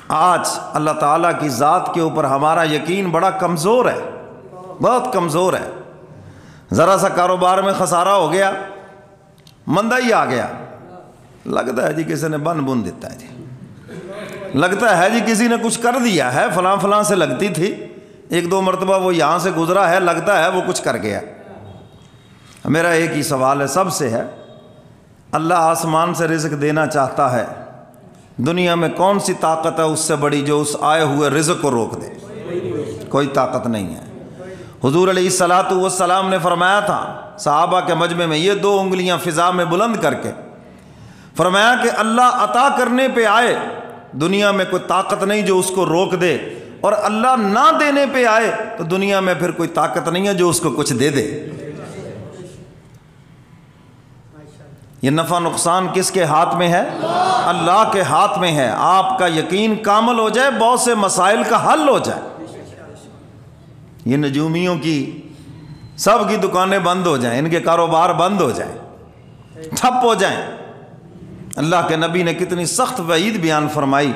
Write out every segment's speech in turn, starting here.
آج اللہ تعالیٰ کی ذات کے اوپر ہمارا یقین بڑا کمزور ہے، بہت کمزور ہے۔ ذرا سا کاروبار میں خسارہ ہو گیا، مندہ ہی آ گیا، لگتا ہے جی کسی نے بن دیتا ہے جی، لگتا ہے جی کسی نے کچھ کر دیا ہے، فلاں فلاں سے لگتی تھی، ایک دو مرتبہ وہ یہاں سے گزرا ہے، لگتا ہے وہ کچھ کر گیا۔ میرا ایک ہی سوال ہے سب سے ہے، اللہ آسمان سے رزق دینا چاہتا ہے، دنیا میں کون سی طاقت ہے اس سے بڑی جو اس آئے ہوئے رزق کو روک دے؟ کوئی طاقت نہیں ہے۔ حضور علیہ الصلاۃ والسلام نے فرمایا تھا صحابہ کے مجمع میں، یہ دو انگلیاں فضا میں بلند کر کے فرمایا کہ اللہ عطا کرنے پہ آئے، دنیا میں کوئی طاقت نہیں جو اس کو روک دے، اور اللہ نہ دینے پہ آئے تو دنیا میں پھر کوئی طاقت نہیں ہے جو اس کو کچھ دے دے۔ یہ نفع نقصان کس کے ہاتھ میں ہے؟ اللہ کے ہاتھ میں ہے۔ آپ کا یقین کامل ہو جائے، بہت سے مسائل کا حل ہو جائے۔ یہ نجومیوں کی سب کی دکانیں بند ہو جائیں، ان کے کاروبار بند ہو جائیں، ٹھپ ہو جائیں۔ اللہ کے نبی نے کتنی سخت وعید بیان فرمائی،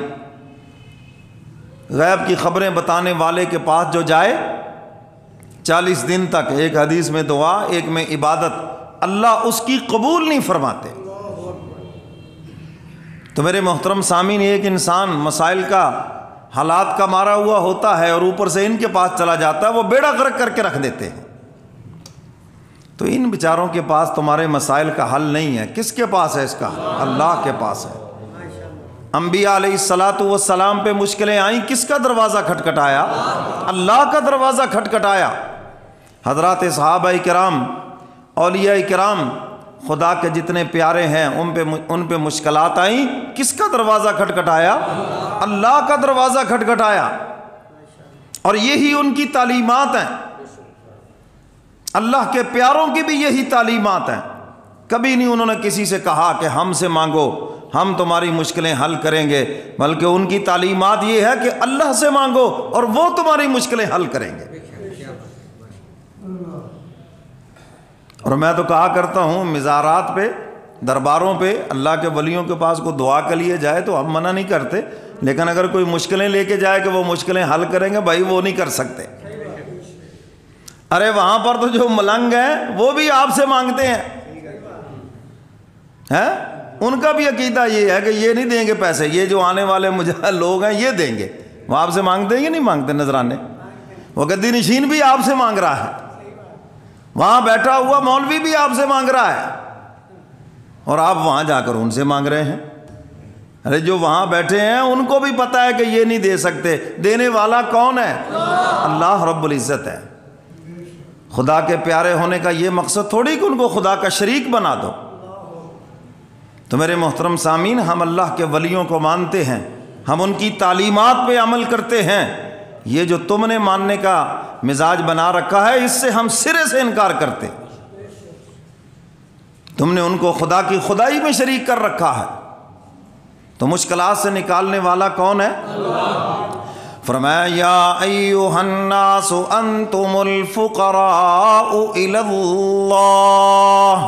غیب کی خبریں بتانے والے کے پاس جو جائے 40 دن تک، ایک حدیث میں دعا ایک میں عبادت، اللہ اس کی قبول نہیں فرماتے۔ تو میرے محترم سامعین، ایک انسان مسائل کا حالات کا مارا ہوا ہوتا ہے اور اوپر سے ان کے پاس چلا جاتا ہے، وہ بیڑا غرق کر کے رکھ دیتے ہیں۔ تو ان بیچاروں کے پاس تمہارے مسائل کا حل نہیں ہے، کس کے پاس ہے اس کا؟ اللہ کے پاس ہے۔ انبیاء علیہ الصلاۃ والسلام پہ مشکلیں آئیں، کس کا دروازہ کھٹکھٹایا؟ اللہ کا دروازہ کھٹکھٹایا۔ حضرات صحابہ کرام، اولیاء کرام، خدا کے جتنے پیارے ہیں ان پہ مشکلات آئیں، کس کا دروازہ کھٹکھٹایا؟ اللہ کا دروازہ کھٹکھٹایا۔ اور یہی ان کی تعلیمات ہیں، اللہ کے پیاروں کی بھی یہی تعلیمات ہیں۔ کبھی نہیں انہوں نے کسی سے کہا کہ ہم سے مانگو، ہم تمہاری مشکلیں حل کریں گے، بلکہ ان کی تعلیمات یہ ہے کہ اللہ سے مانگو اور وہ تمہاری مشکلیں حل کریں گے۔ اور میں تو کہا کرتا ہوں، مزارات پہ، درباروں پہ اللہ کے ولیوں کے پاس کوئی دعا کے لیے جائے تو ہم منع نہیں کرتے، لیکن اگر کوئی مشکلیں لے کے جائے کہ وہ مشکلیں حل کریں گے، بھائی وہ نہیں کر سکتے۔ ارے وہاں پر تو جو ملنگ ہیں وہ بھی آپ سے مانگتے ہیں، ان کا بھی عقیدہ یہ ہے کہ یہ نہیں دیں گے پیسے، یہ جو آنے والے لوگ ہیں یہ دیں گے۔ وہ آپ سے مانگتے ہیں یا نہیں مانگتے؟ نذرانے، وہ گدی نشین بھی آپ سے مانگ رہا ہے، وہاں بیٹھا ہوا مولوی بھی آپ سے مانگ رہا ہے، اور آپ وہاں جا کر ان سے مانگ رہے ہیں۔ ارے جو وہاں بیٹھے ہیں ان کو بھی پتہ ہے کہ یہ نہیں دے سکتے، دینے والا کون ہے؟ اللہ رب العزت ہے۔ خدا کے پیارے ہونے کا یہ مقصد تھوڑی کہ ان کو خدا کا شریک بنا دو۔ تو میرے محترم سامعین، ہم اللہ کے ولیوں کو مانتے ہیں، ہم ان کی تعلیمات پہ عمل کرتے ہیں۔ یہ جو تم نے ماننے کا مزاج بنا رکھا ہے، اس سے ہم سرے سے انکار کرتے۔ تم نے ان کو خدا کی خدائی میں شریک کر رکھا ہے، تو مشکلات سے نکالنے والا کون ہے؟ فرمایا یا ایھا الناس انتم الفقراء الی اللہ۔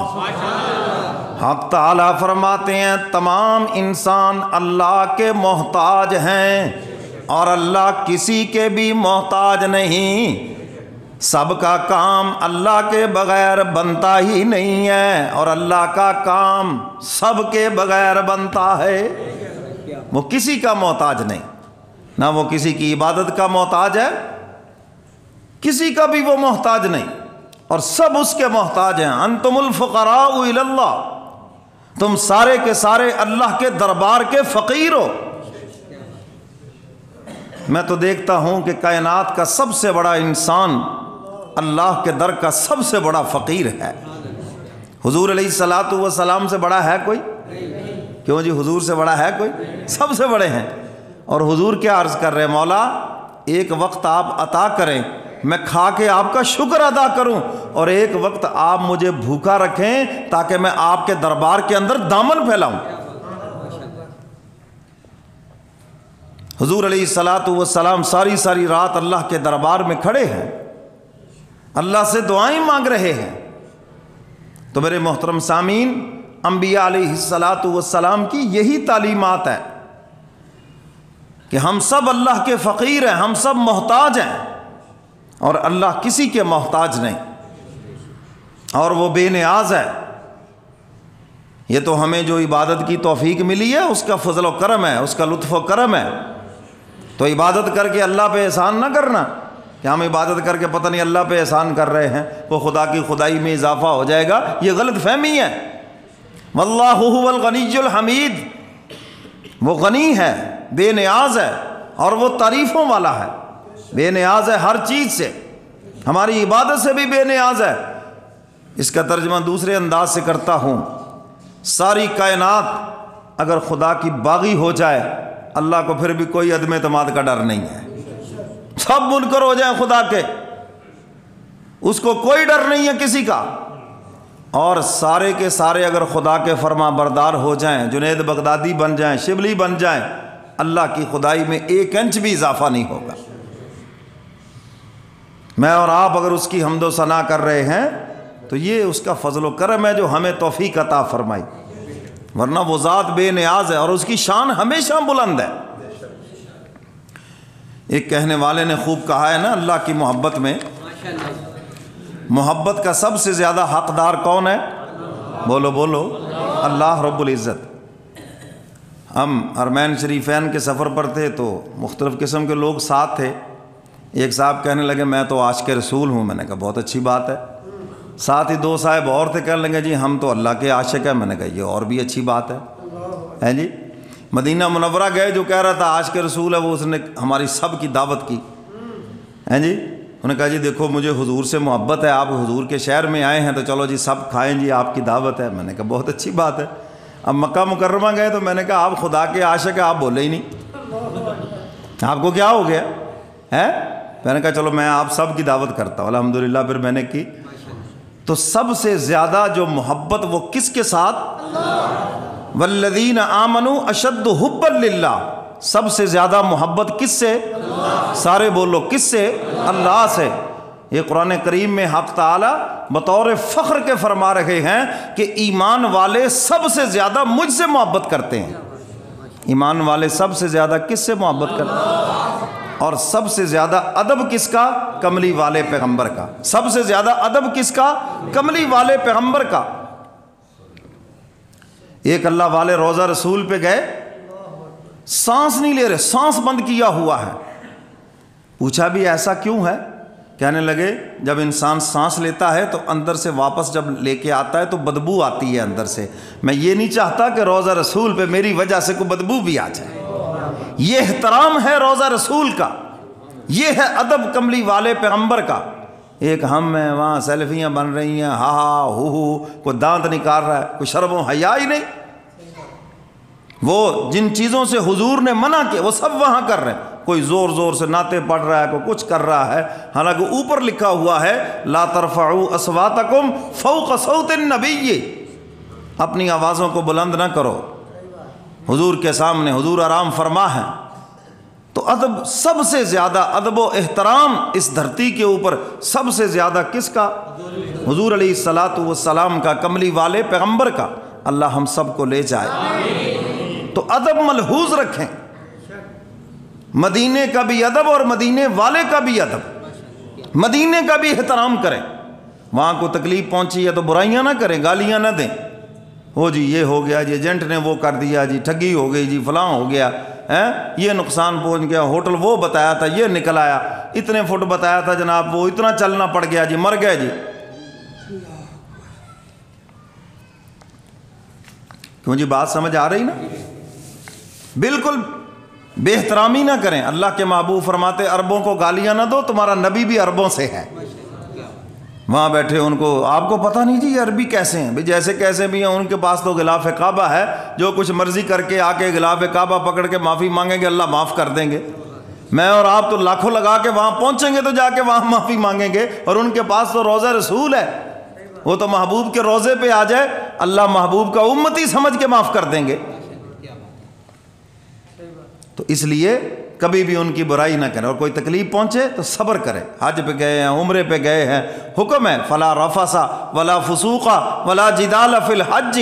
حق تعالیٰ فرماتے ہیں تمام انسان اللہ کے محتاج ہیں، اور اللہ کسی کے بھی محتاج نہیں۔ سب کا کام اللہ کے بغیر بنتا ہی نہیں ہے، اور اللہ کا کام سب کے بغیر بنتا ہے۔ وہ کسی کا محتاج نہیں، نہ وہ کسی کی عبادت کا محتاج ہے، کسی کا بھی وہ محتاج نہیں، اور سب اس کے محتاج ہیں۔ انتم الفقراء الی اللہ، تم سارے کے سارے اللہ کے دربار کے فقیر ہو۔ میں تو دیکھتا ہوں کہ کائنات کا سب سے بڑا انسان اللہ کے در کا سب سے بڑا فقیر ہے۔ حضور علیہ الصلاۃ والسلام سے بڑا ہے کوئی؟ کیوں جی، حضور سے بڑا ہے کوئی؟ سب سے بڑے ہیں۔ اور حضور کیا عرض کر رہے ہیں؟ مولا ایک وقت آپ عطا کریں، میں کھا کے آپ کا شکر ادا کروں، اور ایک وقت آپ مجھے بھوکا رکھیں تاکہ میں آپ کے دربار کے اندر دامن پھیلاؤں۔ حضور علیہ الصلاۃ والسلام ساری ساری رات اللہ کے دربار میں کھڑے ہیں، اللہ سے دعائیں مانگ رہے ہیں۔ تو میرے محترم سامعین، انبیاء علیہ الصلاۃ والسلام کی یہی تعلیمات ہے کہ ہم سب اللہ کے فقیر ہیں، ہم سب محتاج ہیں، اور اللہ کسی کے محتاج نہیں، اور وہ بے نیاز ہے۔ یہ تو ہمیں جو عبادت کی توفیق ملی ہے اس کا فضل و کرم ہے، اس کا لطف و کرم ہے۔ تو عبادت کر کے اللہ پہ احسان نہ کرنا کہ ہم عبادت کر کے پتہ نہیں اللہ پہ احسان کر رہے ہیں، وہ خدا کی خدائی میں اضافہ ہو جائے گا، یہ غلط فہمی ہے۔ واللہ هو الغنی الحمید، وہ غنی ہے، بے نیاز ہے، اور وہ تعریفوں والا ہے، بے نیاز ہے ہر چیز سے، ہماری عبادت سے بھی بے نیاز ہے۔ اس کا ترجمہ دوسرے انداز سے کرتا ہوں، ساری کائنات اگر خدا کی باغی ہو جائے، اللہ کو پھر بھی کوئی عدم اعتماد کا ڈر نہیں ہے۔ سب منکر ہو جائیں خدا کے، اس کو کوئی ڈر نہیں ہے کسی کا، اور سارے کے سارے اگر خدا کے فرما بردار ہو جائیں، جنید بغدادی بن جائیں، شبلی بن جائیں، اللہ کی خدائی میں 1 انچ بھی اضافہ نہیں ہوگا۔ میں اور آپ اگر اس کی حمد و ثنا کر رہے ہیں تو یہ اس کا فضل و کرم ہے جو ہمیں توفیق عطا فرمائی، ورنہ وہ ذات بے نیاز ہے اور اس کی شان ہمیشہ بلند ہے۔ ایک کہنے والے نے خوب کہا ہے نا، اللہ کی محبت میں محبت کا سب سے زیادہ حقدار کون ہے؟ بولو بولو، اللہ رب العزت۔ ہم حرمین شریفین کے سفر پر تھے تو مختلف قسم کے لوگ ساتھ تھے۔ ایک صاحب کہنے لگے میں تو عاشق رسول ہوں، میں نے کہا بہت اچھی بات ہے۔ ساتھ ہی 2 صاحب اور تھے، کہنے لگے جی ہم تو اللہ کے عاشق ہیں، میں نے کہا یہ اور بھی اچھی بات ہے جی۔ مدینہ منورہ گئے، جو کہہ رہا تھا عاشق رسول ہے وہ اس نے ہماری سب کی دعوت کی ہیں جی۔ انہوں نے کہا جی دیکھو مجھے حضور سے محبت ہے، آپ حضور کے شہر میں آئے ہیں تو چلو جی سب کھائیں جی، آپ کی دعوت ہے۔ میں نے کہا بہت اچھی بات ہے۔ اب مکہ مکرمہ گئے تو میں نے کہا آپ خدا کے عاشق ہیں، آپ بولے ہی نہیں، آپ کو کیا ہو گیا ہے؟ میں نے کہا چلو میں آپ سب کی دعوت کرتا ہوں، الحمدللہ۔ پھر میں نے کی تو سب سے زیادہ جو محبت وہ کس کے ساتھ؟ والذین آمنوا اشد حبا للہ، سب سے زیادہ محبت کس سے؟ سارے بولو کس سے؟ اللہ سے۔ یہ قرآن کریم میں حق تعالی بطور فخر کے فرما رہے ہیں کہ ایمان والے سب سے زیادہ مجھ سے محبت کرتے ہیں۔ ایمان والے سب سے زیادہ کس سے محبت کرتے ہیں؟ اور سب سے زیادہ ادب کس کا؟ کملی والے پیغمبر کا۔ سب سے زیادہ ادب کس کا؟ کملی والے پیغمبر کا۔ ایک اللہ والے روضہ رسول پہ گئے، سانس نہیں لے رہے، سانس بند کیا ہوا ہے۔ پوچھا بھی ایسا کیوں ہے؟ کہنے لگے جب انسان سانس لیتا ہے تو اندر سے واپس جب لے کے آتا ہے تو بدبو آتی ہے اندر سے، میں یہ نہیں چاہتا کہ روضہ رسول پہ میری وجہ سے کوئی بدبو بھی آ جائے۔ یہ احترام ہے روضہ رسول کا، یہ ہے ادب کملی والے پیغمبر کا۔ ایک ہم ہیں وہاں سیلفیاں بن رہی ہیں، ہا ہا ہو، کوئی دانت نکال رہا ہے، کوئی شرم و حیا ہی نہیں۔ وہ جن چیزوں سے حضور نے منع کیا وہ سب وہاں کر رہے ہیں، کوئی زور زور سے نعتیں پڑھ رہا ہے، کوئی کچھ کر رہا ہے، حالانکہ اوپر لکھا ہوا ہے لا ترفعوا اصواتکم فوق صوت النبی، اپنی آوازوں کو بلند نہ کرو حضور کے سامنے، حضور آرام فرما ہے۔ تو ادب سب سے زیادہ ادب و احترام اس دھرتی کے اوپر سب سے زیادہ کس کا؟ حضور علیہ الصلاۃ والسلام کا، کملی والے پیغمبر کا۔ اللہ ہم سب کو لے جائے۔ تو ادب ملحوظ رکھیں، مدینے کا بھی ادب اور مدینے والے کا بھی ادب، مدینے کا بھی احترام کریں۔ وہاں کو تکلیف پہنچی ہے تو برائیاں نہ کریں، گالیاں نہ دیں، ہو جی یہ ہو گیا جی، ایجنٹ نے وہ کر دیا جی، ٹھگی ہو گئی جی، فلاں ہو گیا، یہ نقصان پہنچ گیا، ہوٹل وہ بتایا تھا یہ نکل آیا، اتنے فٹ بتایا تھا جناب وہ اتنا چلنا پڑ گیا جی، مر گئے جی۔ کیوں جی بات سمجھ آ رہی نا؟ بالکل بے احترامی نہ کریں۔ اللہ کے محبوب فرماتے عربوں کو گالیاں نہ دو، تمہارا نبی بھی عربوں سے ہے۔ وہاں بیٹھے ان کو آپ کو پتہ نہیں جی یہ عربی کیسے ہیں؟ بھئی جیسے کیسے بھی ہیں، ان کے پاس تو غلاف کعبہ ہے، جو کچھ مرضی کر کے آ کے غلاف کعبہ پکڑ کے معافی مانگیں گے اللہ معاف کر دیں گے۔ میں اور آپ تو لاکھوں لگا کے وہاں پہنچیں گے تو جا کے وہاں معافی مانگیں گے، اور ان کے پاس تو روضہ رسول ہے، وہ تو محبوب کے روضے پہ آ جائے اللہ محبوب کا امتی سمجھ کے معاف کر دیں گے۔ تو اس لیے کبھی بھی ان کی برائی نہ کریں، اور کوئی تکلیف پہنچے تو صبر کرے۔ حج پہ گئے ہیں، عمرے پہ گئے ہیں، حکم ہے فلا رفث ولا فسوق ولا جدال فی الحج،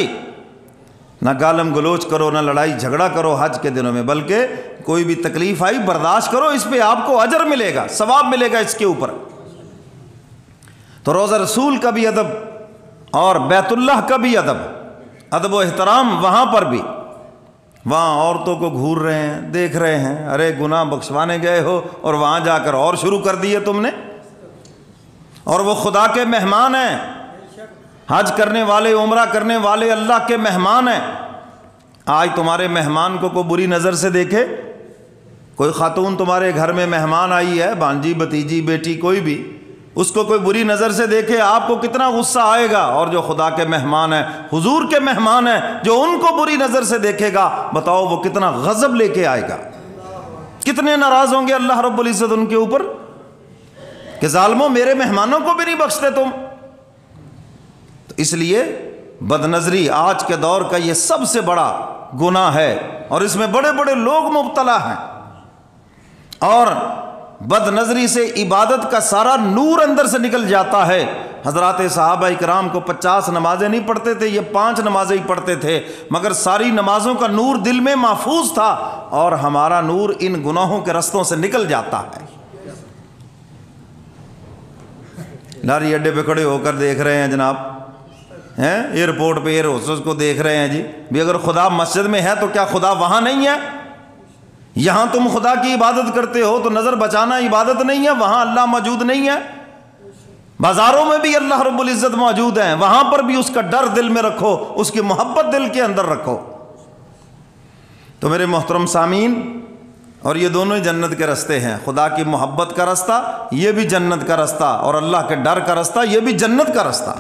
نہ گالم گلوچ کرو، نہ لڑائی جھگڑا کرو حج کے دنوں میں، بلکہ کوئی بھی تکلیف آئی برداشت کرو، اس پہ آپ کو اجر ملے گا، ثواب ملے گا اس کے اوپر۔ تو روضہ رسول کا بھی ادب اور بیت اللہ کا بھی ادب و احترام وہاں پر بھی۔ وہاں عورتوں کو گھور رہے ہیں، دیکھ رہے ہیں، ارے گناہ بخشوانے گئے ہو اور وہاں جا کر اور شروع کر دیے تم نے۔ اور وہ خدا کے مہمان ہیں، حج کرنے والے، عمرہ کرنے والے اللہ کے مہمان ہیں۔ آج تمہارے مہمان کو کوئی بری نظر سے دیکھے، کوئی خاتون تمہارے گھر میں مہمان آئی ہے، بھانجی بھتیجی بیٹی کوئی بھی، اس کو کوئی بری نظر سے دیکھے، آپ کو کتنا غصہ آئے گا۔ اور جو خدا کے مہمان ہیں، حضور کے مہمان ہیں، جو ان کو بری نظر سے دیکھے گا، بتاؤ وہ کتنا غضب لے کے آئے گا، کتنے ناراض ہوں گے اللہ رب العزت ان کے اوپر کہ ظالموں میرے مہمانوں کو بھی نہیں بخشتے تم۔ تو اس لیے بد نظری آج کے دور کا یہ سب سے بڑا گناہ ہے، اور اس میں بڑے بڑے لوگ مبتلا ہیں۔ اور بد نظری سے عبادت کا سارا نور اندر سے نکل جاتا ہے۔ حضرات صحابہ اکرام کو 50 نمازیں نہیں پڑھتے تھے، یہ 5 نمازیں ہی پڑھتے تھے، مگر ساری نمازوں کا نور دل میں محفوظ تھا، اور ہمارا نور ان گناہوں کے رستوں سے نکل جاتا ہے۔ لاری اڈے پہ کھڑے ہو کر دیکھ رہے ہیں جناب، ایئرپورٹ پہ ایئر ہوسٹس کو دیکھ رہے ہیں جی، بھی اگر خدا مسجد میں ہے تو کیا خدا وہاں نہیں ہے؟ یہاں تم خدا کی عبادت کرتے ہو تو نظر بچانا عبادت نہیں ہے؟ وہاں اللہ موجود نہیں ہے؟ بازاروں میں بھی اللہ رب العزت موجود ہیں، وہاں پر بھی اس کا ڈر دل میں رکھو، اس کی محبت دل کے اندر رکھو۔ تو میرے محترم سامعین، اور یہ دونوں ہی جنت کے راستے ہیں، خدا کی محبت کا راستہ یہ بھی جنت کا راستہ، اور اللہ کے ڈر کا راستہ یہ بھی جنت کا راستہ۔